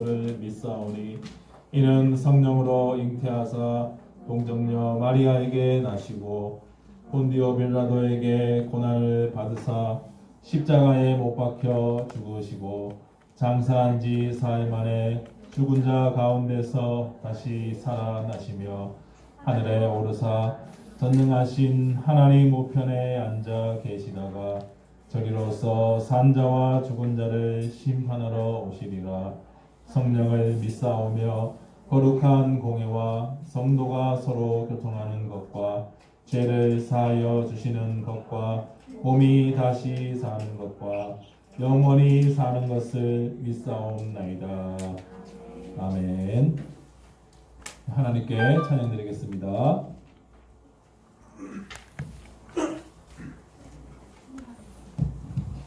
를 믿사오니 이는 성령으로 잉태하사 동정녀 마리아에게 나시고 본디오 빌라도에게 고난을 받으사 십자가에 못 박혀 죽으시고 장사한 지 사흘 만에 죽은 자 가운데서 다시 살아나시며 하늘에 오르사 전능하신 하나님 우편에 앉아 계시다가 저리로서 산자와 죽은 자를 심판하러 오시리라. 성령을 믿사오며 거룩한 공예와 성도가 서로 교통하는 것과 죄를 사하여 주시는 것과 몸이 다시 사는 것과 영원히 사는 것을 믿사옵나이다. 아멘. 하나님께 찬양드리겠습니다.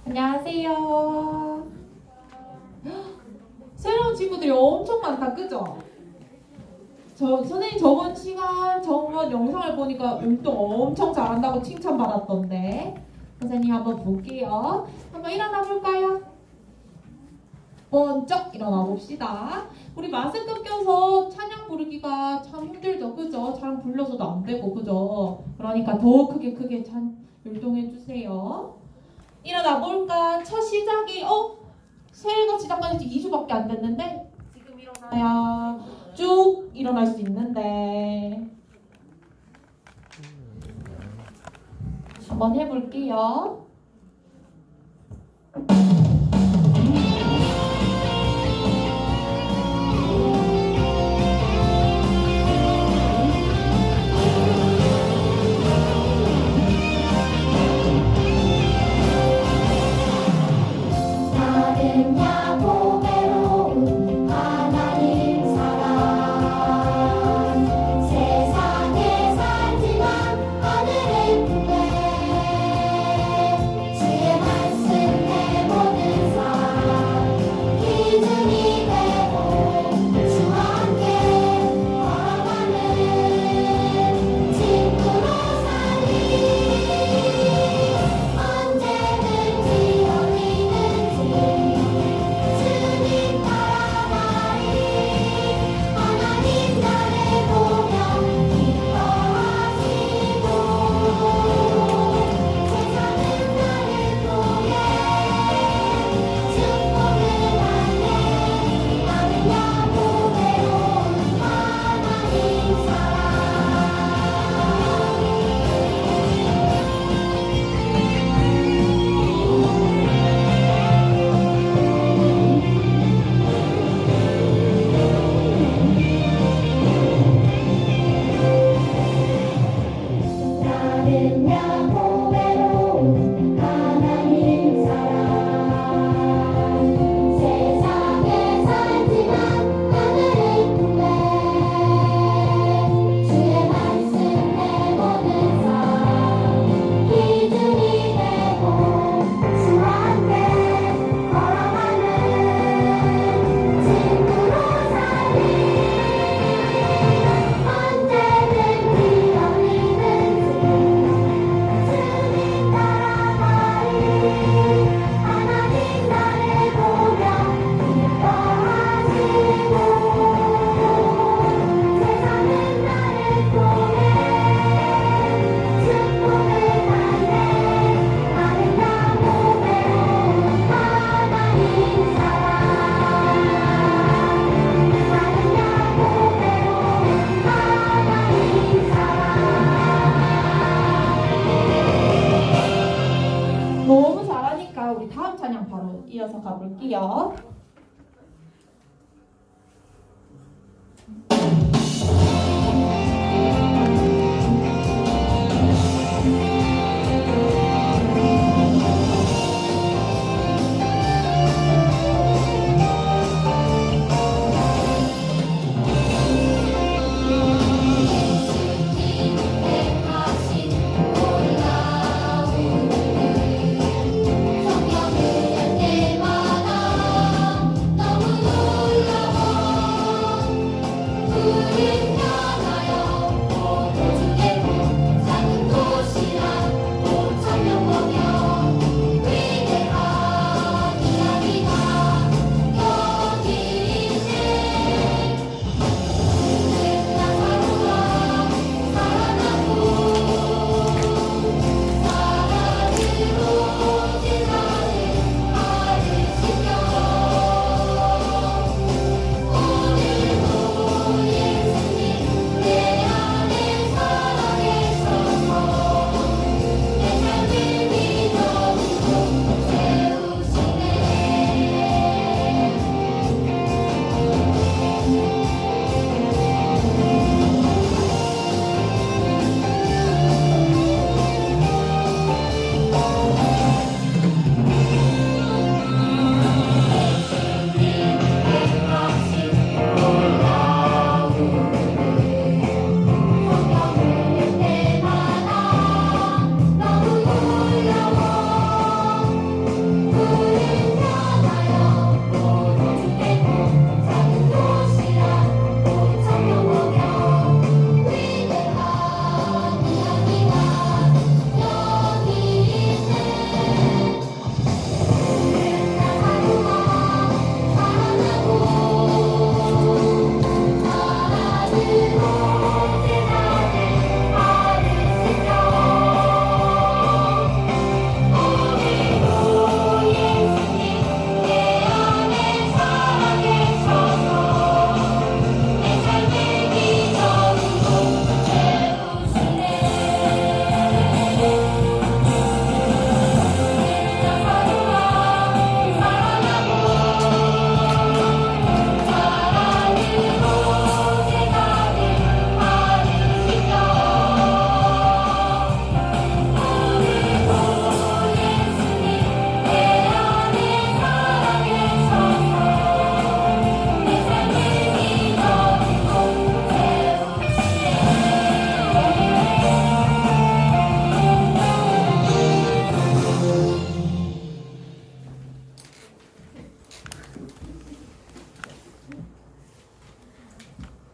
안녕하세요. 새로운 친구들이 엄청 많다, 그죠? 선생님 저번 영상을 보니까 율동 엄청 잘한다고 칭찬받았던데 선생님 한번 볼게요. 한번 일어나 볼까요? 번쩍 일어나 봅시다. 우리 마스크 껴서 찬양 부르기가 참 힘들죠, 그죠? 잘 불러서도 안 되고, 그죠? 그러니까 더 크게 율동해 주세요. 일어나 볼까? 첫 시작이 새해가 시작한 지 2주밖에 안 됐는데 지금 일어나야 쭉 일어날 수 있는데 한번 해볼게요. 주의 말씀 내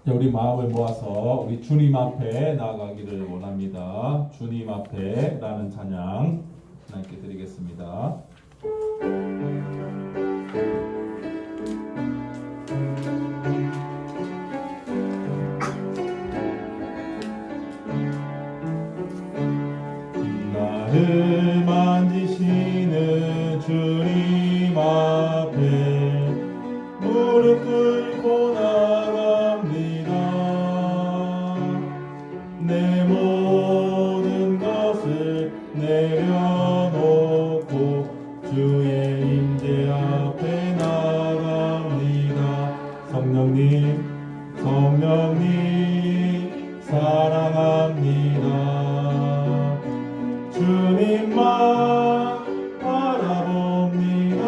자, 우리 마음을 모아서 우리 주님 앞에 나아가기를 원합니다. 주님 앞에 라는 찬양 하나님께 드리겠습니다. 나를 만지시는 주님 앞에 무릎 꿇고 나갑니다. 내 모든 것을 내려놓고 주의 임재 앞에 나갑니다. 성령님, 성령님 사랑합니다. 주님만 바라봅니다.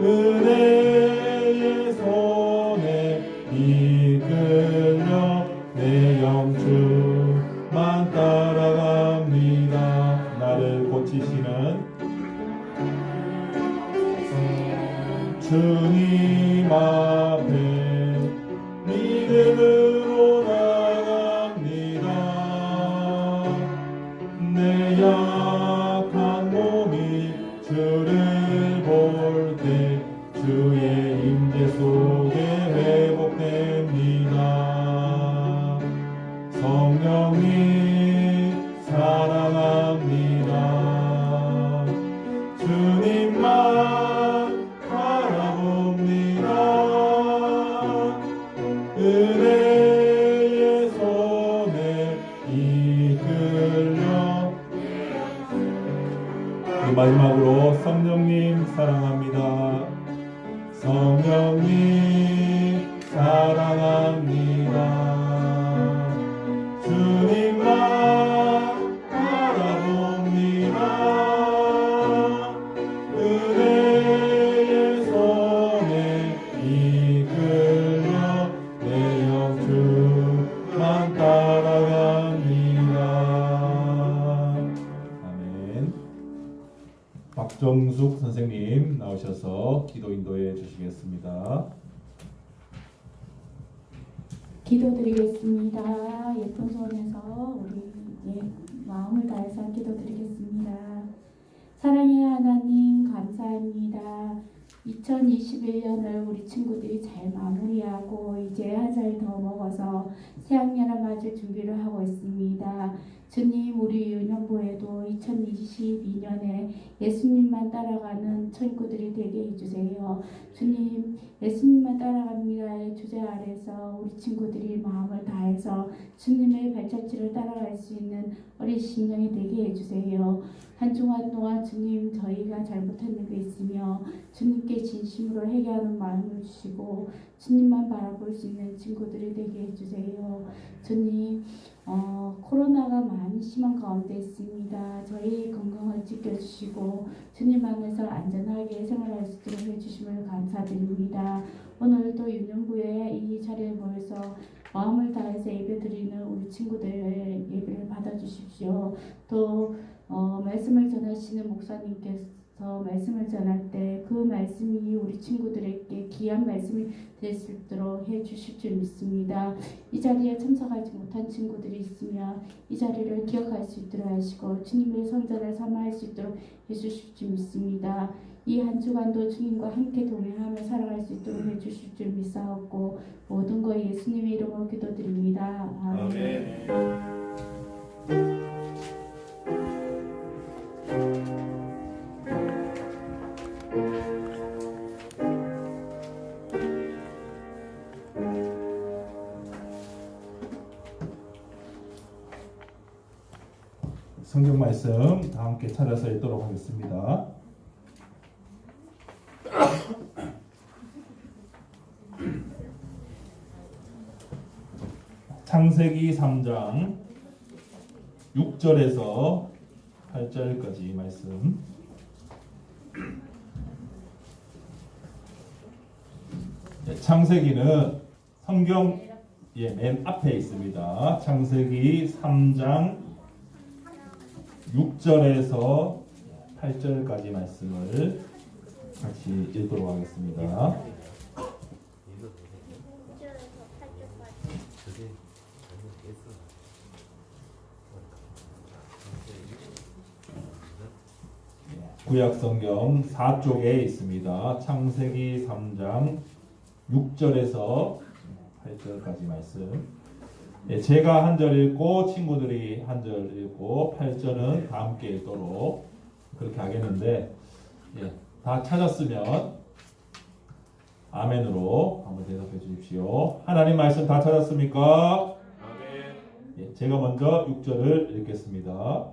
은혜의 손에 이끌려 내 영주만 따라갑니다. 나를 고치시는 주님 앞에 믿음으로 나갑니다. 내 약한 몸이 주를 볼 때 주의 임재 속에 회복됩니다. 성령님 사랑합니다. 주님만 바라봅니다. 은혜의 손에 이끌려. 마지막으로 성령님 사랑합니다. 성령님 사랑합니다. 주님만 바라봅니다. 은혜의 손에 이끌려 내 영주만 따라갑니다. 아멘. 박정숙 선생님 나오셔서 기도 인도해 주시겠습니다. 기도드리겠습니다. 예쁜 손에서 우리 마음을 다해서 기도드리겠습니다. 사랑의 하나님 감사합니다. 2021년을 우리 친구들이 잘 마무리하고 이제 한 살 더 먹어서 새학년을 맞을 준비를 하고 있습니다. 주님, 우리 유년부에도 2022년에 예수님만 따라가는 친구들이 되게 해주세요. 주님, 예수님만 따라갑니다의 주제 아래서 우리 친구들이 마음을 다해서 주님의 발자취를 따라갈 수 있는 어린 심령이 되게 해주세요. 한 주간 동안 주님, 저희가 잘못하는 게 있으며 주님께 진심으로 회개하는 마음을 주시고 주님만 바라볼 수 있는 친구들이 되게 해주세요. 주님, 코로나가 많이 심한 가운데 있습니다. 저희 건강을 지켜주시고 주님 안에서 안전하게 생활할 수 있도록 해주심을 감사드립니다. 오늘도 유년부에 이 자리에 모여서 마음을 다해서 예배드리는 우리 친구들의 예배를 받아주십시오. 또 말씀을 전하시는 목사님께서 말씀을 전할 때 그 말씀이 우리 친구들에게 귀한 말씀이 될 수 있도록 해주실 줄 믿습니다. 이 자리에 참석하지 못한 친구들이 있으면 이 자리를 기억할 수 있도록 하시고 주님의 성전을 삼아할 수 있도록 해주실 줄 믿습니다. 이 한 주간도 주님과 함께 동행하며 살아갈 수 있도록 해주실 줄 믿사옵고 모든 것 예수님의 이름으로 기도드립니다. 아멘. 성경 말씀 다 함께 찾아서 읽도록 하겠습니다. 창세기 3장 6절에서 8절까지 말씀. 창세기는 성경 맨 앞에 있습니다. 창세기 3장 6절에서 8절까지 말씀을 같이 읽도록 하겠습니다. 구약성경 4쪽에 있습니다. 창세기 3장 6절에서 8절까지 말씀. 제가 한 절 읽고 친구들이 한 절 읽고 8절은 다 함께 읽도록 그렇게 하겠는데, 다 찾았으면 아멘으로 한번 대답해 주십시오. 하나님 말씀 다 찾았습니까? 아멘. 제가 먼저 6절을 읽겠습니다.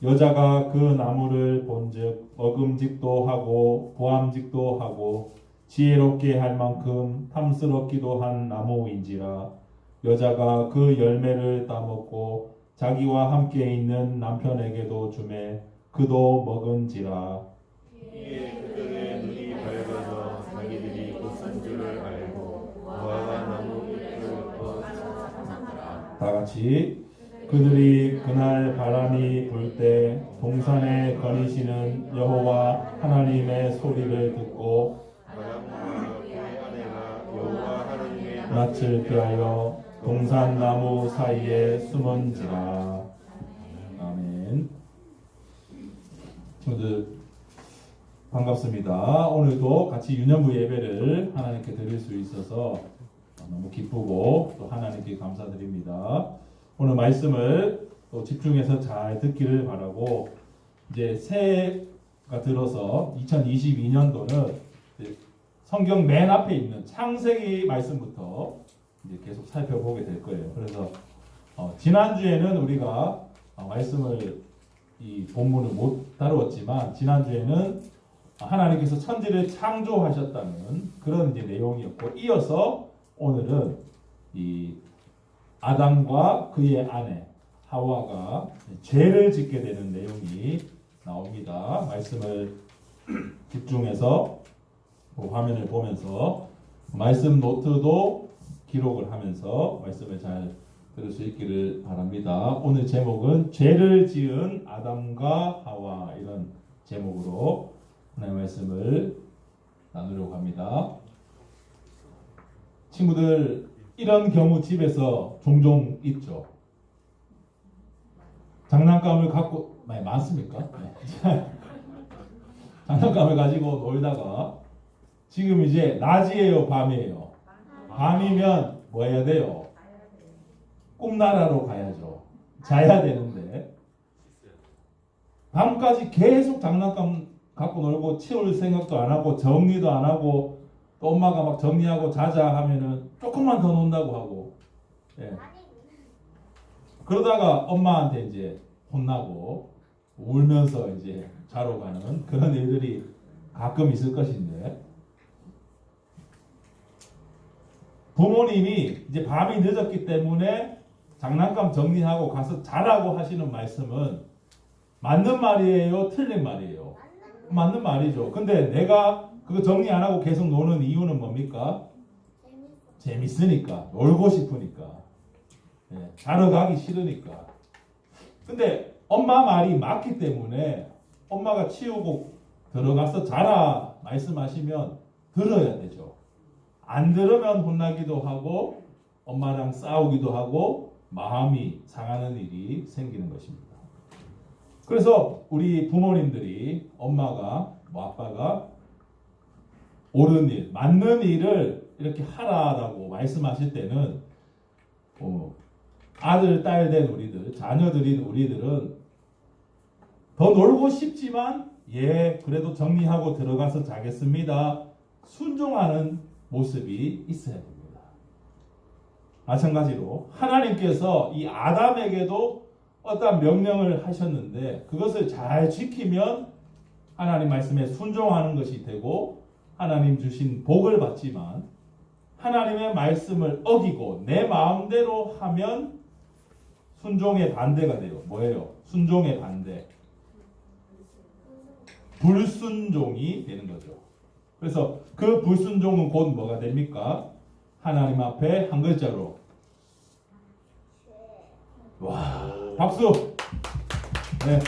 여자가 그 나무를 본즉 먹음직도 하고 보암직도 하고 지혜롭게 할 만큼 탐스럽기도 한 나무인지라. 여자가 그 열매를 따먹고 자기와 함께 있는 남편에게도 주매 그도 먹은지라. 이에 그들의 눈이 밝아져 자기들이 곧산 줄을 알고 무화과 나무 잎을 벗어나니라. 다 같이. 그들이 그날 바람이 불 때 동산에 거니시는 여호와 하나님의 소리를 듣고 바람과 그의 아내가 여호와 하나님의 낯을 피하여 동산 나무 사이에 숨은지라. 아멘. 친구들 반갑습니다. 오늘도 같이 유년부 예배를 하나님께 드릴 수 있어서 너무 기쁘고 또 하나님께 감사드립니다. 오늘 말씀을 또 집중해서 잘 듣기를 바라고, 이제 새해가 들어서 2022년도는 성경 맨 앞에 있는 창세기 말씀부터 이제 계속 살펴보게 될 거예요. 그래서 지난주에는 우리가 말씀을 이 본문을 못 다루었지만, 지난주에는 하나님께서 천지를 창조하셨다는 그런 이제 내용이었고, 이어서 오늘은 이 아담과 그의 아내 하와가 죄를 짓게 되는 내용이 나옵니다. 말씀을 집중해서 화면을 보면서 말씀 노트도 기록을 하면서 말씀을 잘 들을 수 있기를 바랍니다. 오늘 제목은 죄를 지은 아담과 하와, 이런 제목으로 하나님의 말씀을 나누려고 합니다. 친구들, 이런 경우 집에서 종종 있죠. 장난감을 갖고 많이 많습니까? 네. 장난감을 가지고 놀다가 지금 이제 낮이에요, 밤이에요? 밤이면 뭐 해야 돼요? 꿈나라로 가야죠. 자야 되는데 밤까지 계속 장난감 갖고 놀고 치울 생각도 안 하고 정리도 안 하고, 또 엄마가 막 정리하고 자자 하면은 조금만 더 논다고 하고, 그러다가 엄마한테 이제 혼나고 울면서 이제 자러 가는 그런 일들이 가끔 있을 것인데, 부모님이 이제 밤이 늦었기 때문에 장난감 정리하고 가서 자라고 하시는 말씀은 맞는 말이에요? 틀린 말이에요? 맞는 말이죠. 근데 내가 그거 정리 안 하고 계속 노는 이유는 뭡니까? 재밌으니까, 놀고 싶으니까, 자러 가기 싫으니까. 근데 엄마 말이 맞기 때문에 엄마가 치우고 들어가서 자라 말씀하시면 들어야 되죠. 안 들으면 혼나기도 하고 엄마랑 싸우기도 하고 마음이 상하는 일이 생기는 것입니다. 그래서 우리 부모님들이, 엄마가 아빠가 옳은 일, 맞는 일을 이렇게 하라라고 말씀하실 때는 아들, 딸 된 우리들, 자녀들인 우리들은 더 놀고 싶지만 그래도 정리하고 들어가서 자겠습니다, 순종하는 모습이 있어야 됩니다. 마찬가지로 하나님께서 이 아담에게도 어떠한 명령을 하셨는데 그것을 잘 지키면 하나님 말씀에 순종하는 것이 되고 하나님 주신 복을 받지만, 하나님의 말씀을 어기고 내 마음대로 하면 순종의 반대가 돼요. 뭐예요? 순종의 반대. 불순종이 되는 거죠. 그래서 그 불순종은 곧 뭐가 됩니까? 하나님 앞에 한 글자로, 와, 박수. 네.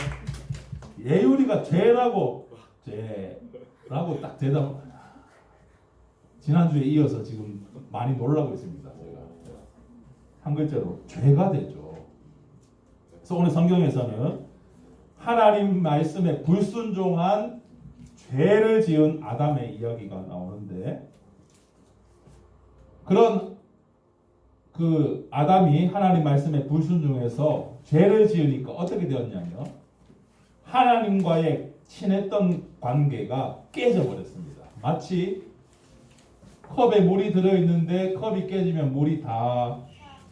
예율이가 죄라고 딱 대답. 지난주에 이어서 지금 많이 놀라고 있습니다. 제가. 한 글자로 죄가 되죠. 그래서 오늘 성경에서는 하나님 말씀에 불순종한 죄를 지은 아담의 이야기가 나오는데, 그런 그 아담이 하나님 말씀에 불순종해서 죄를 지으니까 어떻게 되었냐면 하나님과의 친했던 관계가 깨져버렸습니다. 마치 컵에 물이 들어있는데 컵이 깨지면 물이 다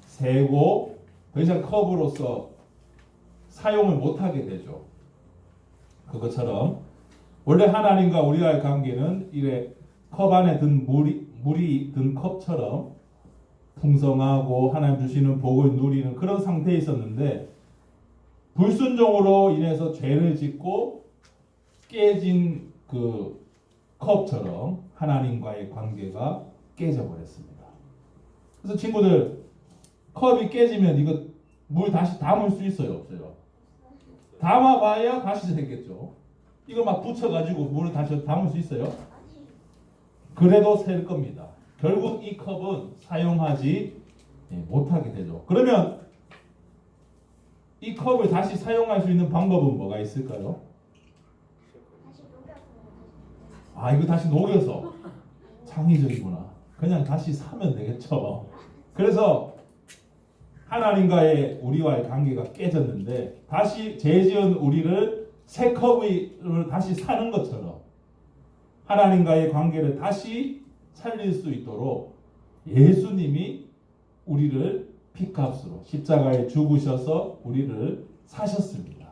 새고 더 이상 컵으로서 사용을 못하게 되죠. 그것처럼 원래 하나님과 우리와의 관계는 이래 컵 안에 든 물이 든 컵처럼 풍성하고 하나님 주시는 복을 누리는 그런 상태에 있었는데, 불순종으로 인해서 죄를 짓고 깨진 그 컵처럼 하나님과의 관계가 깨져버렸습니다. 그래서 친구들, 컵이 깨지면 이거 물 다시 담을 수 있어요, 없어요? 담아봐야 다시 생겼죠. 이거 막 붙여가지고 물을 다시 담을 수 있어요? 그래도 셀 겁니다. 결국 이 컵은 사용하지 못하게 되죠. 그러면 이 컵을 다시 사용할 수 있는 방법은 뭐가 있을까요? 아, 이거 다시 녹여서. 창의적이구나. 그냥 다시 사면 되겠죠. 그래서 하나님과의 우리와의 관계가 깨졌는데 다시 죄 지은 우리를 새 컵을 다시 사는 것처럼 하나님과의 관계를 다시 살릴 수 있도록 예수님이 우리를 핏값으로 십자가에 죽으셔서 우리를 사셨습니다.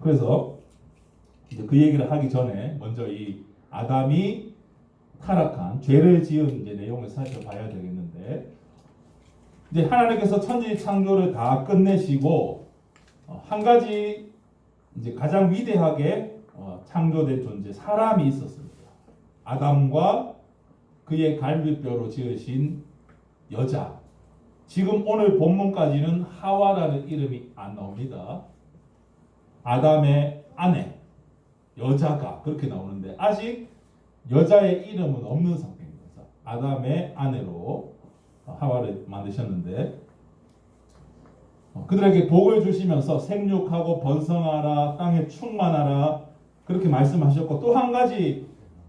그래서 이제 그 얘기를 하기 전에 먼저 이 아담이 타락한 죄를 지은 이제 내용을 살펴봐야 되겠는데, 이제 하나님께서 천지 창조를 다 끝내시고 한 가지 이제 가장 위대하게 창조된 존재 사람이 있었습니다. 아담과 그의 갈비뼈로 지으신 여자. 지금 오늘 본문까지는 하와라는 이름이 안 나옵니다. 아담의 아내, 여자가 그렇게 나오는데 아직 여자의 이름은 없는 상태입니다. 아담의 아내로 하와를 만드셨는데, 그들에게 복을 주시면서 생육하고 번성하라, 땅에 충만하라 그렇게 말씀하셨고, 또 한 가지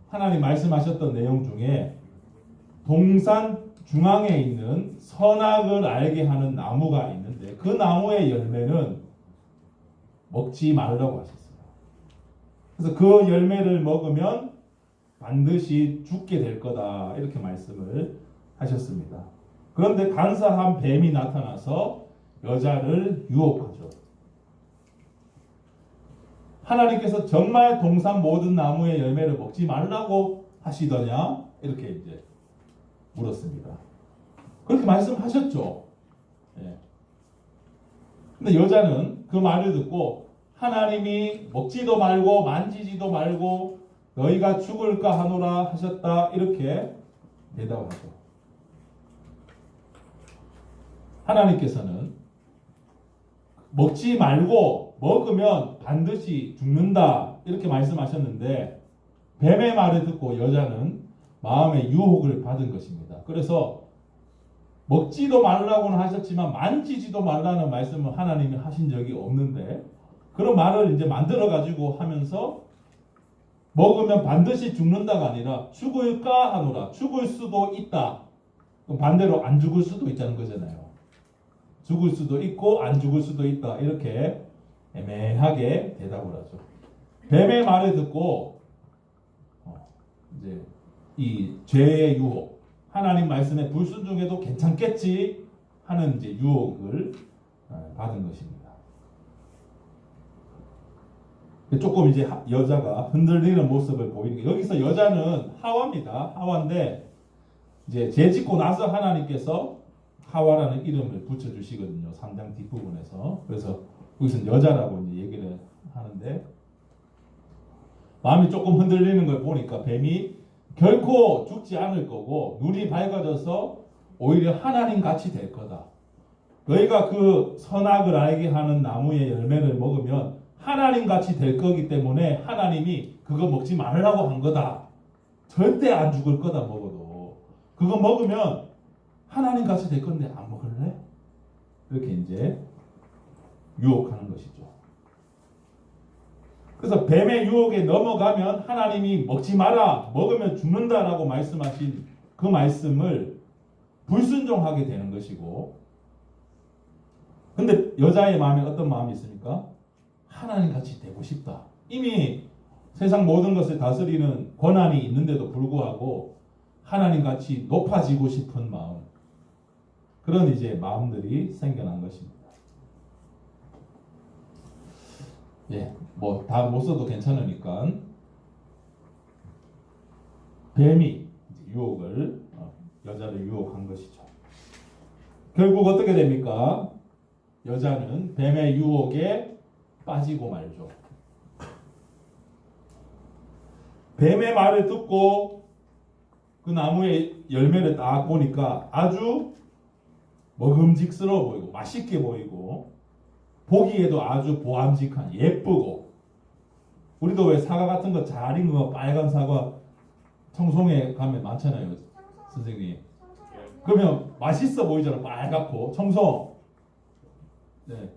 하나님 말씀하셨던 내용 중에 동산 중앙에 있는 선악을 알게 하는 나무가 있는데 그 나무의 열매는 먹지 말라고 하셨어요. 그래서 그 열매를 먹으면 반드시 죽게 될 거다 이렇게 말씀을 하셨습니다. 그런데 간사한 뱀이 나타나서 여자를 유혹하죠. 하나님께서 정말 동산 모든 나무의 열매를 먹지 말라고 하시더냐? 이렇게 이제 물었습니다. 그렇게 말씀하셨죠. 예. 근데 여자는 그 말을 듣고 하나님이 먹지도 말고 만지지도 말고 너희가 죽을까 하노라 하셨다 이렇게 대답하죠. 하나님께서는 먹지 말고 먹으면 반드시 죽는다 이렇게 말씀하셨는데 뱀의 말을 듣고 여자는 마음의 유혹을 받은 것입니다. 그래서 먹지도 말라고는 하셨지만 만지지도 말라는 말씀을 하나님이 하신 적이 없는데 그런 말을 이제 만들어 가지고 하면서 먹으면 반드시 죽는다가 아니라 죽을까 하노라. 죽을 수도 있다. 그럼 반대로 안 죽을 수도 있다는 거잖아요. 죽을 수도 있고 안 죽을 수도 있다. 이렇게 애매하게 대답을 하죠. 뱀의 말을 듣고 이제 이 죄의 유혹, 하나님 말씀에 불순종해도 괜찮겠지 하는 이제 유혹을 받은 것입니다. 조금 이제 여자가 흔들리는 모습을 보이는 게 여기서 여자는 하와입니다. 하와인데 이제 죄 짓고 나서 하나님께서 하와라는 이름을 붙여주시거든요. 3장 뒷부분에서. 그래서 여기서는 여자라고 이제 얘기를 하는데 마음이 조금 흔들리는 걸 보니까 뱀이 결코 죽지 않을 거고 눈이 밝아져서 오히려 하나님 같이 될 거다. 너희가 그 선악을 알게 하는 나무의 열매를 먹으면 하나님 같이 될 거기 때문에 하나님이 그거 먹지 말라고 한 거다. 절대 안 죽을 거다 먹어도. 그거 먹으면 하나님 같이 될 건데 안 먹을래? 이렇게 이제 유혹하는 것이죠. 그래서 뱀의 유혹에 넘어가면 하나님이 먹지 마라, 먹으면 죽는다라고 말씀하신 그 말씀을 불순종하게 되는 것이고, 근데 여자의 마음에 어떤 마음이 있습니까? 하나님 같이 되고 싶다. 이미 세상 모든 것을 다스리는 권한이 있는데도 불구하고 하나님 같이 높아지고 싶은 마음, 그런 이제 마음들이 생겨난 것입니다. 예, 뭐 다 못 써도 괜찮으니까 뱀이 유혹을 여자를 유혹한 것이죠. 결국 어떻게 됩니까? 여자는 뱀의 유혹에 빠지고 말죠. 뱀의 말을 듣고 그 나무의 열매를 딱 보니까 아주 먹음직스러워 보이고 맛있게 보이고 보기에도 아주 보암직한, 예쁘고, 우리도 왜 사과 같은 거 잘 익은 거 빨간 사과 청송에 가면 많잖아요, 선생님. 그러면 맛있어 보이잖아, 빨갛고. 청송. 네,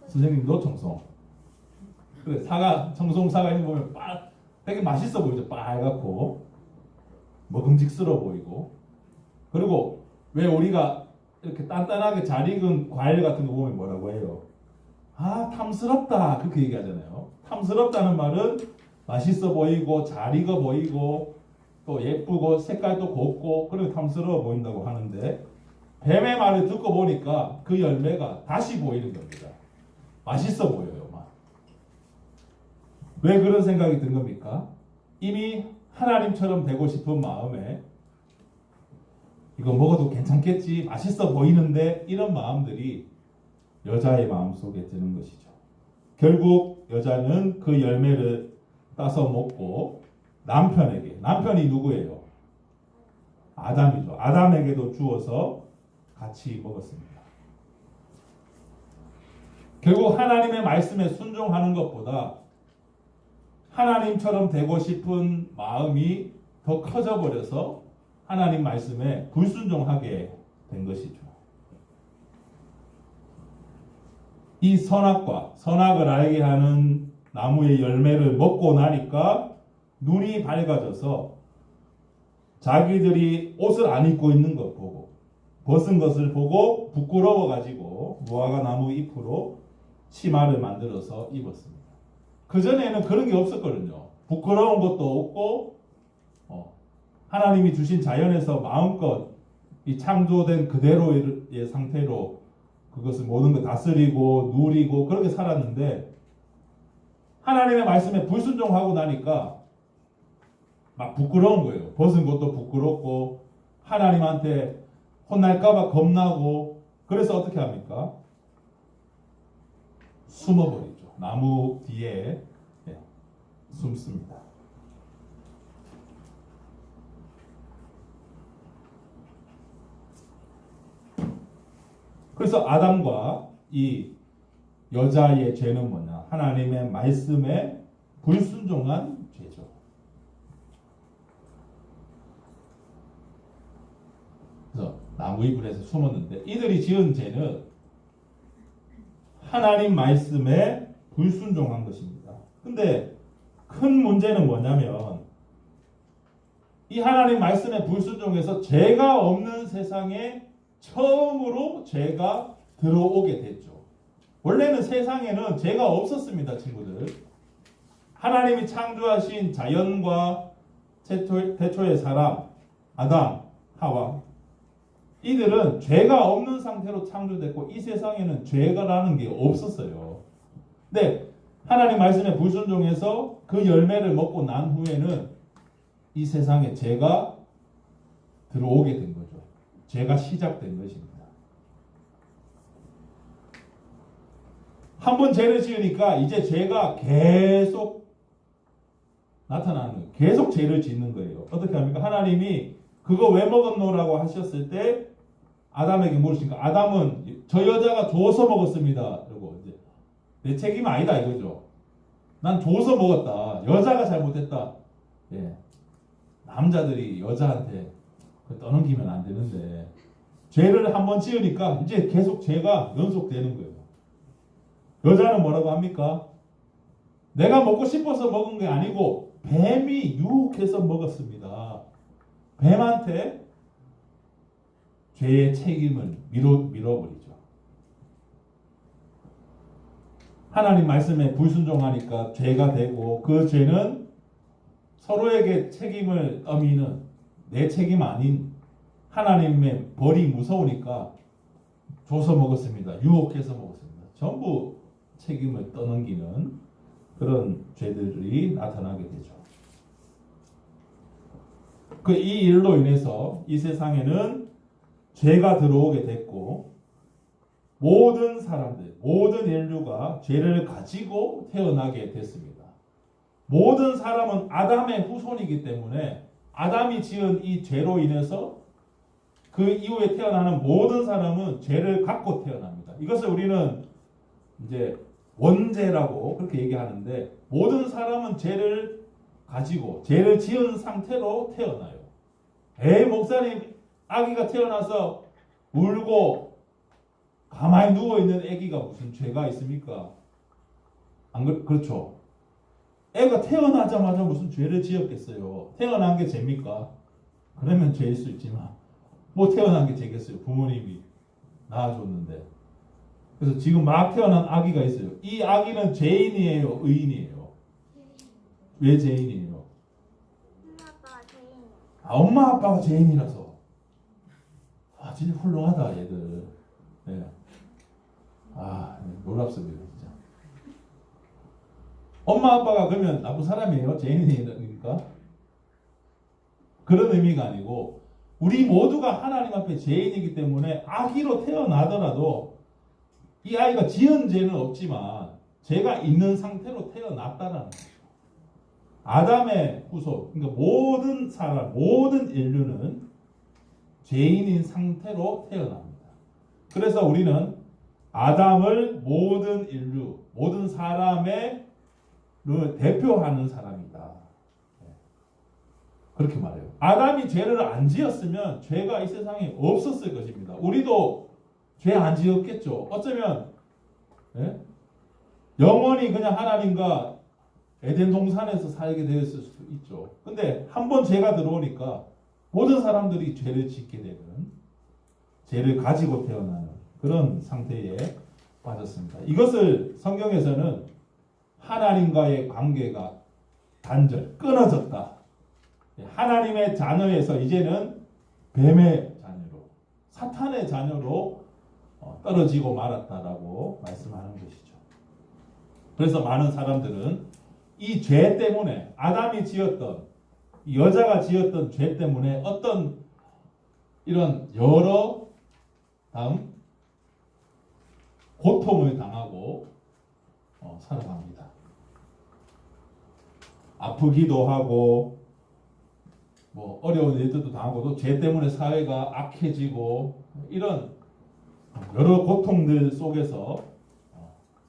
선생님도 청송. 그래, 사과, 청송 사과 있는 거 보면 되게 맛있어 보이죠, 빨갛고 먹음직스러워 보이고. 그리고 왜 우리가 이렇게 단단하게 잘 익은 과일 같은 거 보면 뭐라고 해요? 아, 탐스럽다, 그렇게 얘기하잖아요. 탐스럽다는 말은 맛있어 보이고 잘 익어 보이고 또 예쁘고 색깔도 곱고 그리고 탐스러워 보인다고 하는데, 뱀의 말을 듣고 보니까 그 열매가 다시 보이는 겁니다. 맛있어 보여요, 막. 왜 그런 생각이 든 겁니까? 이미 하나님처럼 되고 싶은 마음에 이거 먹어도 괜찮겠지, 맛있어 보이는데, 이런 마음들이 여자의 마음속에 드는 것이죠. 결국 여자는 그 열매를 따서 먹고 남편에게, 남편이 누구예요? 아담이죠. 아담에게도 주어서 같이 먹었습니다. 결국 하나님의 말씀에 순종하는 것보다 하나님처럼 되고 싶은 마음이 더 커져 버려서 하나님 말씀에 불순종하게 된 것이죠. 이 선악을 알게 하는 나무의 열매를 먹고 나니까 눈이 밝아져서 자기들이 옷을 안 입고 있는 것 보고, 벗은 것을 보고 부끄러워 가지고 무화과 나무 잎으로 치마를 만들어서 입었습니다. 그전에는 그런 게 없었거든요. 부끄러운 것도 없고 하나님이 주신 자연에서 마음껏 이 창조된 그대로의 상태로 그것을 모든 걸 다스리고 누리고 그렇게 살았는데, 하나님의 말씀에 불순종하고 나니까 막 부끄러운 거예요. 벗은 것도 부끄럽고 하나님한테 혼날까봐 겁나고, 그래서 어떻게 합니까? 숨어버리죠. 나무 뒤에 숨습니다. 그래서 아담과 이 여자의 죄는 뭐냐? 하나님의 말씀에 불순종한 죄죠. 그래서 나무 잎에서 숨었는데, 이들이 지은 죄는 하나님 말씀에 불순종한 것입니다. 근데 큰 문제는 뭐냐면, 이 하나님 말씀에 불순종해서 죄가 없는 세상에 처음으로 죄가 들어오게 됐죠. 원래는 세상에는 죄가 없었습니다, 친구들. 하나님이 창조하신 자연과 태초의 사람, 아담, 하와, 이들은 죄가 없는 상태로 창조됐고 이 세상에는 죄가라는 게 없었어요. 근데 하나님 말씀에 불순종해서 그 열매를 먹고 난 후에는 이 세상에 죄가 들어오게 된 거죠. 죄가 시작된 것입니다. 한 번 죄를 지으니까 이제 죄가 계속 나타나는 거예요. 계속 죄를 짓는 거예요. 어떻게 합니까? 하나님이 그거 왜 먹었노라고 하셨을 때 아담에게 물으시니까 아담은 저 여자가 줘서 먹었습니다. 그리고 이제 내 책임 아니다 이거죠. 난 줘서 먹었다. 여자가 잘못했다. 예. 남자들이 여자한테 떠넘기면 안 되는데 죄를 한번 지으니까 이제 계속 죄가 연속되는 거예요. 여자는 뭐라고 합니까? 내가 먹고 싶어서 먹은 게 아니고 뱀이 유혹해서 먹었습니다. 뱀한테 죄의 책임을 밀어버리죠. 하나님 말씀에 불순종하니까 죄가 되고 그 죄는 서로에게 책임을 떠미는 내 책임 아닌 하나님의 벌이 무서우니까 줘서 먹었습니다. 유혹해서 먹었습니다. 전부 책임을 떠넘기는 그런 죄들이 나타나게 되죠. 이 일로 인해서 이 세상에는 죄가 들어오게 됐고 모든 사람들, 모든 인류가 죄를 가지고 태어나게 됐습니다. 모든 사람은 아담의 후손이기 때문에 아담이 지은 이 죄로 인해서 그 이후에 태어나는 모든 사람은 죄를 갖고 태어납니다. 이것을 우리는 이제 원죄라고 그렇게 얘기하는데 모든 사람은 죄를 가지고 죄를 지은 상태로 태어나요. 목사님 아기가 태어나서 울고 가만히 누워있는 아기가 무슨 죄가 있습니까? 그렇죠. 애가 태어나자마자 무슨 죄를 지었겠어요. 태어난 게 죄입니까? 그러면 죄일 수 있지만 뭐 태어난 게 죄겠어요. 부모님이 낳아줬는데. 그래서 지금 막 태어난 아기가 있어요. 이 아기는 죄인이에요? 의인이에요? 왜 죄인이에요? 엄마 아빠가 죄인이라서. 진짜 훌륭하다 얘들. 네. 놀랍습니다 진짜. 엄마 아빠가 그러면 나쁜 사람이에요? 죄인이니까? 그런 의미가 아니고 우리 모두가 하나님 앞에 죄인이기 때문에 아기로 태어나더라도 이 아이가 지은 죄는 없지만 죄가 있는 상태로 태어났다는 거죠. 아담의 후손, 그러니까 모든 사람, 모든 인류는 죄인인 상태로 태어납니다. 그래서 우리는 아담을 모든 인류, 모든 사람의 대표하는 사람이다. 그렇게 말해요. 아담이 죄를 안 지었으면 죄가 이 세상에 없었을 것입니다. 우리도 죄 안 지었겠죠. 어쩌면 영원히 그냥 하나님과 에덴 동산에서 살게 되었을 수도 있죠. 근데 한 번 죄가 들어오니까 모든 사람들이 죄를 짓게 되는, 죄를 가지고 태어나는 그런 상태에 빠졌습니다. 이것을 성경에서는 하나님과의 관계가 끊어졌다. 하나님의 자녀에서 이제는 뱀의 자녀로, 사탄의 자녀로 떨어지고 말았다라고 말씀하는 것이죠. 그래서 많은 사람들은 이 죄 때문에 아담이 지었던, 여자가 지었던 죄 때문에 어떤 이런 여러 고통을 당하고 살아갑니다. 아프기도 하고 뭐 어려운 일들도 당하고 또 죄 때문에 사회가 악해지고 이런 여러 고통들 속에서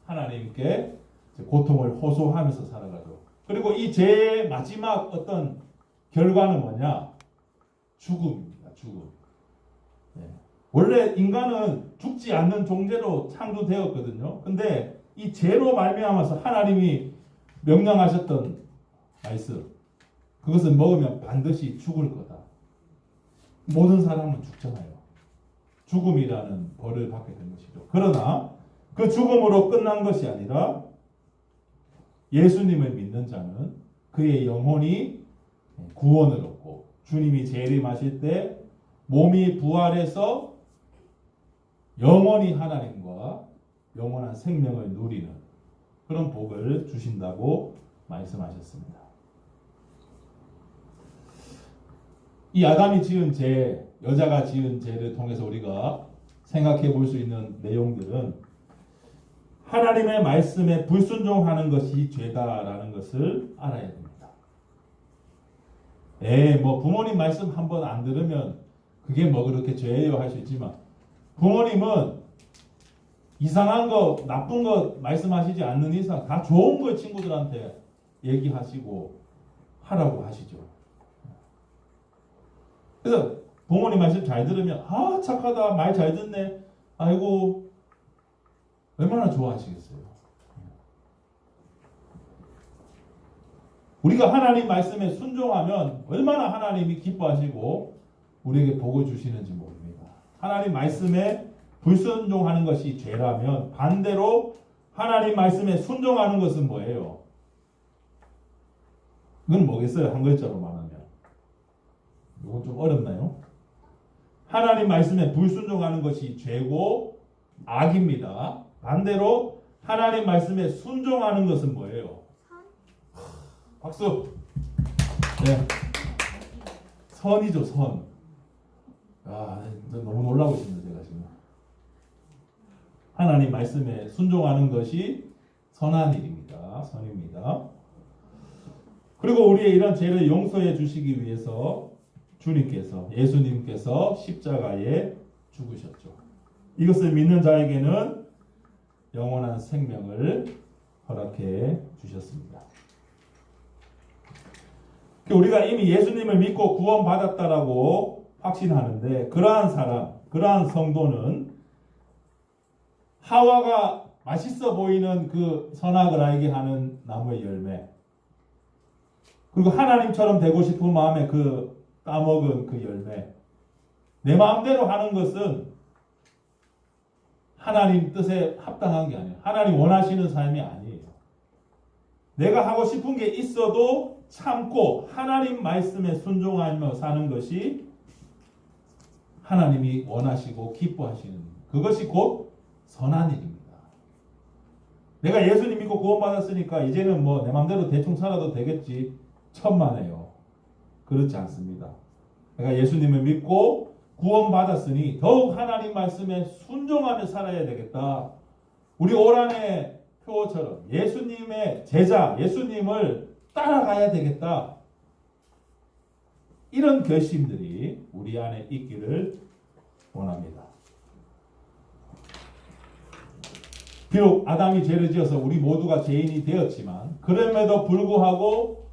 하나님께 고통을 호소하면서 살아가죠. 그리고 이 죄의 마지막 어떤 결과는 뭐냐? 죽음입니다. 죽음. 원래 인간은 죽지 않는 존재로 창조되었거든요. 근데 이 죄로 말미암아서 하나님이 명령하셨던 말씀, 그것을 먹으면 반드시 죽을 거다. 모든 사람은 죽잖아요. 죽음이라는 벌을 받게 된 것이죠. 그러나 그 죽음으로 끝난 것이 아니라 예수님을 믿는 자는 그의 영혼이 구원을 얻고 주님이 재림하실 때 몸이 부활해서 영원히 하나님과 영원한 생명을 누리는 그런 복을 주신다고 말씀하셨습니다. 이 아담이 지은 죄, 여자가 지은 죄를 통해서 우리가 생각해 볼 수 있는 내용들은 하나님의 말씀에 불순종하는 것이 죄다라는 것을 알아야 됩니다. 뭐 부모님 말씀 한번 안 들으면 그게 뭐 그렇게 죄예요 할 수 있지만 부모님은 이상한 거, 나쁜 거 말씀하시지 않는 이상 다 좋은 걸 친구들한테 얘기하시고 하라고 하시죠. 그래서 부모님 말씀 잘 들으면 아 착하다 말 잘 듣네 아이고 얼마나 좋아하시겠어요. 우리가 하나님 말씀에 순종하면 얼마나 하나님이 기뻐하시고 우리에게 복을 주시는지 모릅니다. 하나님 말씀에 불순종하는 것이 죄라면 반대로 하나님 말씀에 순종하는 것은 뭐예요? 그건 뭐겠어요? 한 글자로 말하면. 이건 좀 어렵나요? 하나님 말씀에 불순종하는 것이 죄고 악입니다. 반대로 하나님 말씀에 순종하는 것은 뭐예요? 박수. 네. 선이죠, 선. 아, 너무 놀라고 있습니다, 제가 지금. 하나님 말씀에 순종하는 것이 선한 일입니다. 선입니다. 그리고 우리의 이런 죄를 용서해 주시기 위해서 주님께서, 예수님께서 십자가에 죽으셨죠. 이것을 믿는 자에게는 영원한 생명을 허락해 주셨습니다. 우리가 이미 예수님을 믿고 구원받았다라고 확신하는데 그러한 사람, 그러한 성도는 하와가 맛있어 보이는 그 선악을 알게 하는 나무의 열매, 그리고 하나님처럼 되고 싶은 마음에 그 따먹은 그 열매, 내 마음대로 하는 것은 하나님 뜻에 합당한 게 아니에요. 하나님 원하시는 삶이 아니에요. 내가 하고 싶은 게 있어도 참고 하나님 말씀에 순종하며 사는 것이 하나님이 원하시고 기뻐하시는, 그것이 곧 선한 일입니다. 내가 예수님 믿고 구원받았으니까 이제는 뭐 내 마음대로 대충 살아도 되겠지, 천만에요. 그렇지 않습니다. 내가 예수님을 믿고 구원받았으니 더욱 하나님 말씀에 순종하며 살아야 되겠다. 우리 오란의 표어처럼 예수님의 제자, 예수님을 따라가야 되겠다. 이런 결심들이 우리 안에 있기를 원합니다. 비록 아담이 죄를 지어서 우리 모두가 죄인이 되었지만 그럼에도 불구하고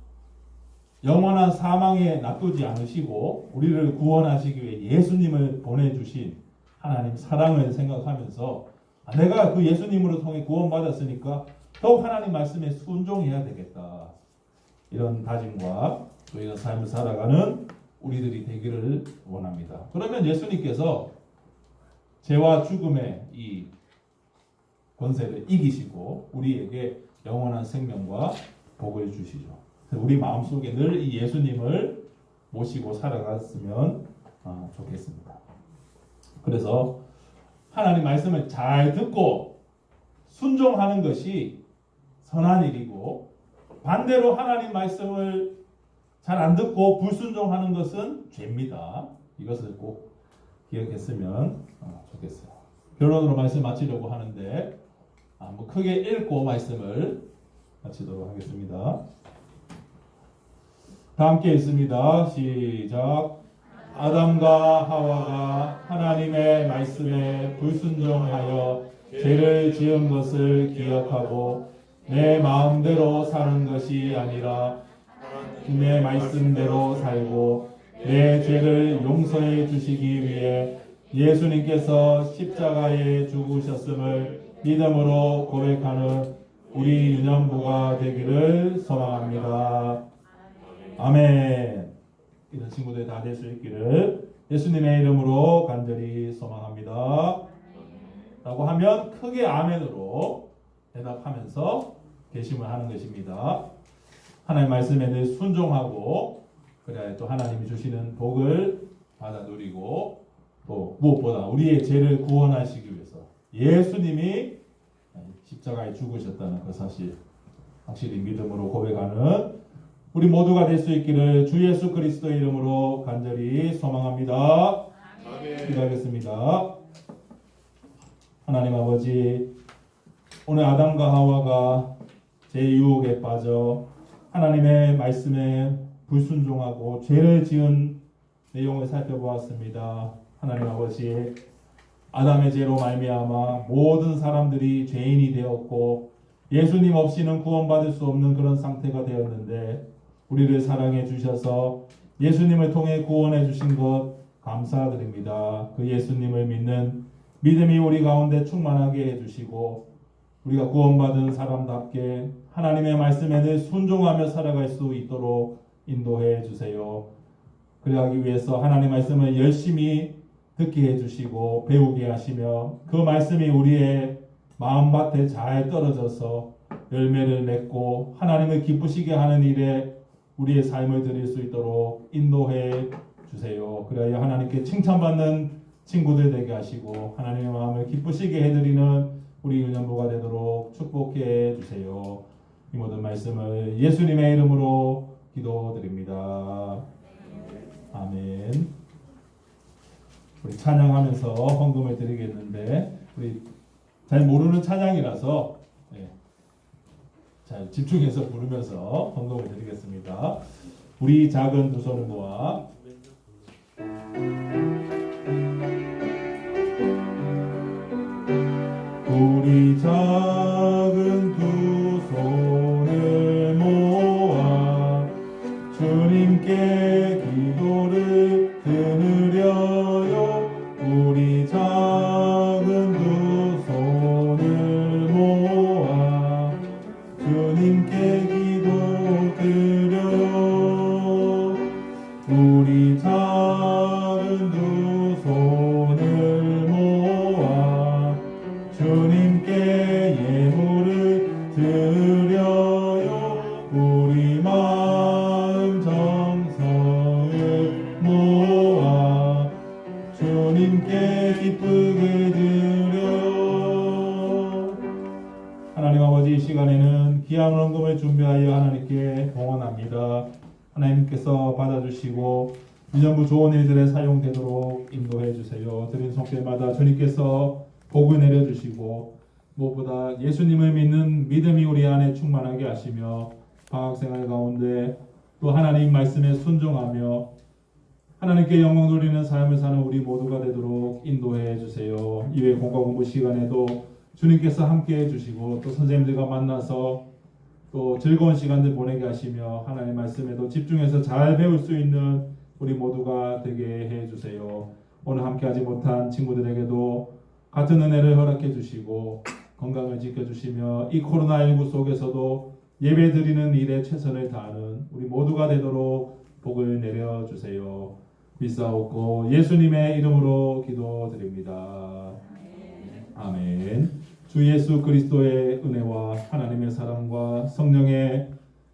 영원한 사망에 놔두지 않으시고 우리를 구원하시기 위해 예수님을 보내주신 하나님 사랑을 생각하면서 내가 그 예수님으로 통해 구원받았으니까 더욱 하나님 말씀에 순종해야 되겠다. 이런 다짐과 또 이런 삶을 살아가는 우리들이 되기를 원합니다. 그러면 예수님께서 죄와 죽음의 이 권세를 이기시고 우리에게 영원한 생명과 복을 주시죠. 우리 마음속에 늘 이 예수님을 모시고 살아갔으면 좋겠습니다. 그래서 하나님 말씀을 잘 듣고 순종하는 것이 선한 일이고, 반대로 하나님 말씀을 잘 안 듣고 불순종하는 것은 죄입니다. 이것을 꼭 기억했으면 좋겠어요. 결론으로 말씀 마치려고 하는데 뭐 크게 읽고 말씀을 마치도록 하겠습니다. 다 함께 읽습니다. 시작. 아담과 하와가 하나님의 말씀에 불순종하여 죄를 지은 것을 기억하고 내 마음대로 사는 것이 아니라 내 말씀대로 살고 내 죄를 용서해 주시기 위해 예수님께서 십자가에 죽으셨음을 믿음으로 고백하는 우리 유년부가 되기를 소망합니다. 아멘. 이런 친구들 다 될 수 있기를 예수님의 이름으로 간절히 소망합니다. 라고 하면 크게 아멘으로 대답하면서 개심을 하는 것입니다. 하나님 말씀에 늘 순종하고 그래야 또 하나님이 주시는 복을 받아 누리고, 또 무엇보다 우리의 죄를 구원하시기 위해서 예수님이 십자가에 죽으셨다는 그 사실 확실히 믿음으로 고백하는 우리 모두가 될 수 있기를 주 예수 그리스도의 이름으로 간절히 소망합니다. 기도하겠습니다. 하나님 아버지, 오늘 아담과 하와가 제 유혹에 빠져 하나님의 말씀에 불순종하고 죄를 지은 내용을 살펴보았습니다. 하나님 아버지, 아담의 죄로 말미암아 모든 사람들이 죄인이 되었고 예수님 없이는 구원받을 수 없는 그런 상태가 되었는데 우리를 사랑해 주셔서 예수님을 통해 구원해 주신 것, 감사드립니다. 그 예수님을 믿는 믿음이 우리 가운데 충만하게 해주시고 우리가 구원받은 사람답게 하나님의 말씀에 늘 순종하며 살아갈 수 있도록 인도해 주세요. 그러하기 위해서 하나님의 말씀을 열심히 듣게 해주시고 배우게 하시며 그 말씀이 우리의 마음밭에 잘 떨어져서 열매를 맺고 하나님을 기쁘시게 하는 일에 우리의 삶을 드릴 수 있도록 인도해 주세요. 그래야 하나님께 칭찬받는 친구들 되게 하시고 하나님의 마음을 기쁘시게 해드리는 우리 유년부가 되도록 축복해 주세요. 이 모든 말씀을 예수님의 이름으로 기도드립니다. 아멘. 우리 찬양하면서 헌금을 드리겠는데 우리 잘 모르는 찬양이라서 잘 집중해서 부르면서 헌금을 드리겠습니다. 우리 작은 두 손을 모아 우리 작은 두 손을 모아 주님께 기도를 드려요. 우리 작은 두 손을 모아 주님께 기도 드려요. 우리 작은 두 손을 모아 주님께 예물을 드려요. 우리 마음 정성을 모아 주님께 기쁘게 드려요. 하나님 아버지, 이 시간에는 귀한 헌금을 준비하여 하나님께 봉헌합니다. 하나님께서 받아주시고 유년부 좋은 일들에 사용되도록 인도해 주세요. 드린 손길마다 주님께서 복을 내려주시고 무엇보다 예수님을 믿는 믿음이 우리 안에 충만하게 하시며 방학생활 가운데 또 하나님 말씀에 순종하며 하나님께 영광 돌리는 삶을 사는 우리 모두가 되도록 인도해 주세요. 이외 공과 공부 시간에도 주님께서 함께 해주시고 또 선생님들과 만나서 또 즐거운 시간들 보내게 하시며 하나님 말씀에도 집중해서 잘 배울 수 있는 우리 모두가 되게 해주세요. 오늘 함께하지 못한 친구들에게도 같은 은혜를 허락해 주시고 건강을 지켜주시며 이 코로나19 속에서도 예배 드리는 일에 최선을 다하는 우리 모두가 되도록 복을 내려주세요. 믿사옵고 예수님의 이름으로 기도드립니다. 아멘. 주 예수 그리스도의 은혜와 하나님의 사랑과 성령의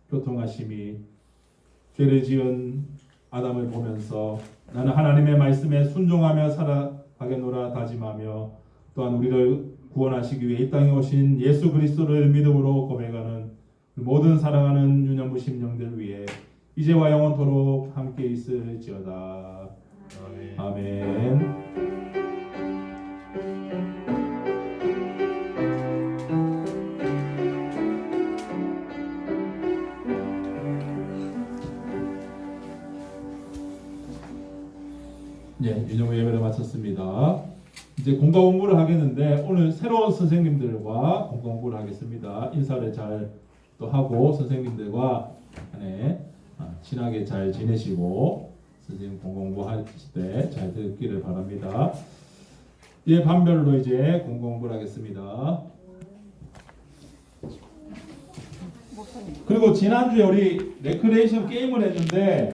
교통하심이 죄를 지은 아담을 보면서 나는 하나님의 말씀에 순종하며 살아가겠노라 다짐하며 또한 우리를 구원하시기 위해 이 땅에 오신 예수 그리스도를 믿음으로 고백하는 모든 사랑하는 유년부 심령들 위해 이제와 영원토록 함께 있을지어다. 아멘. 유년부 예배를 마쳤습니다. 이제 공과 공부를 하겠는데 오늘 새로운 선생님들과 공과 공부를 하겠습니다. 인사를 잘 또 하고 선생님들과 친하게 잘 지내시고 선생님 공과 공부할 때 잘 듣기를 바랍니다. 이제 반별로 이제 공과 공부를 하겠습니다. 그리고 지난주에 우리 레크레이션 게임을 했는데